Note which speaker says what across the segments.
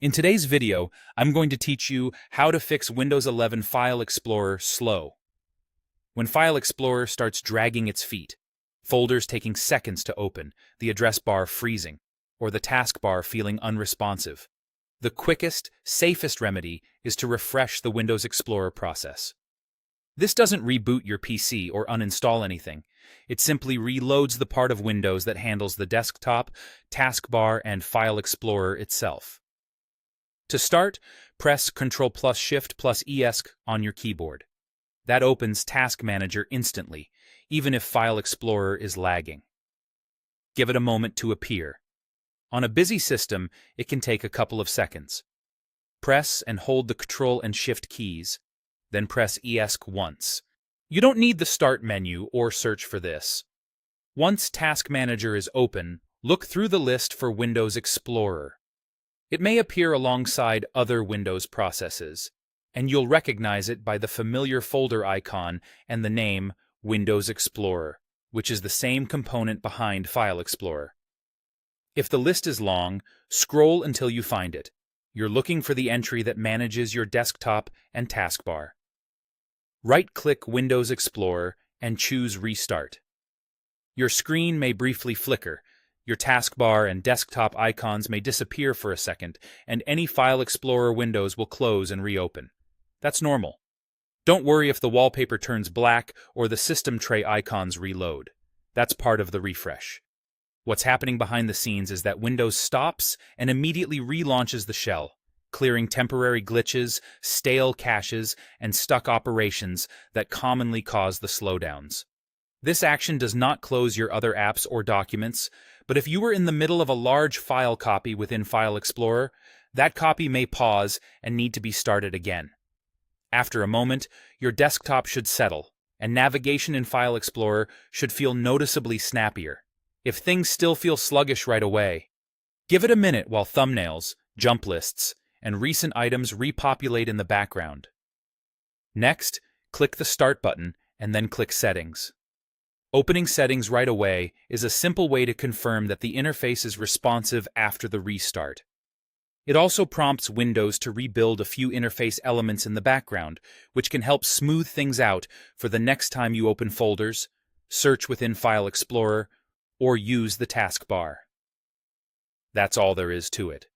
Speaker 1: In today's video, I'm going to teach you how to fix Windows 11 File Explorer slow. When File Explorer starts dragging its feet, folders taking seconds to open, the address bar freezing, or the taskbar feeling unresponsive, the quickest, safest remedy is to refresh the Windows Explorer process. This doesn't reboot your PC or uninstall anything. It simply reloads the part of Windows that handles the desktop, taskbar, and File Explorer itself. To start, press Ctrl plus Shift plus ES on your keyboard. That opens Task Manager instantly, even if File Explorer is lagging. Give it a moment to appear. On a busy system, it can take a couple of seconds. Press and hold the Ctrl and Shift keys, then press ES once. You don't need the Start menu or search for this. Once Task Manager is open, look through the list for Windows Explorer. It may appear alongside other Windows processes, and you'll recognize it by the familiar folder icon and the name Windows Explorer, which is the same component behind File Explorer. If the list is long, scroll until you find it. You're looking for the entry that manages your desktop and taskbar. Right-click Windows Explorer and choose Restart. Your screen may briefly flicker. Your taskbar and desktop icons may disappear for a second, and any File Explorer windows will close and reopen. That's normal. Don't worry if the wallpaper turns black or the system tray icons reload. That's part of the refresh. What's happening behind the scenes is that Windows stops and immediately relaunches the shell, clearing temporary glitches, stale caches, and stuck operations that commonly cause the slowdowns. This action does not close your other apps or documents, but if you were in the middle of a large file copy within File Explorer, that copy may pause and need to be started again. After a moment, your desktop should settle, and navigation in File Explorer should feel noticeably snappier. If things still feel sluggish right away, give it a minute while thumbnails, jump lists, and recent items repopulate in the background. Next, click the Start button and then click Settings. Opening Settings right away is a simple way to confirm that the interface is responsive after the restart. It also prompts Windows to rebuild a few interface elements in the background, which can help smooth things out for the next time you open folders, search within File Explorer, or use the taskbar. That's all there is to it.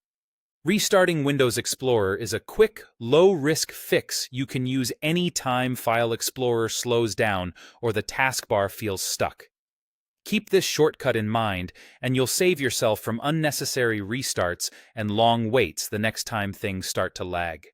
Speaker 1: Restarting Windows Explorer is a quick, low-risk fix you can use any time File Explorer slows down or the taskbar feels stuck. Keep this shortcut in mind, and you'll save yourself from unnecessary restarts and long waits the next time things start to lag.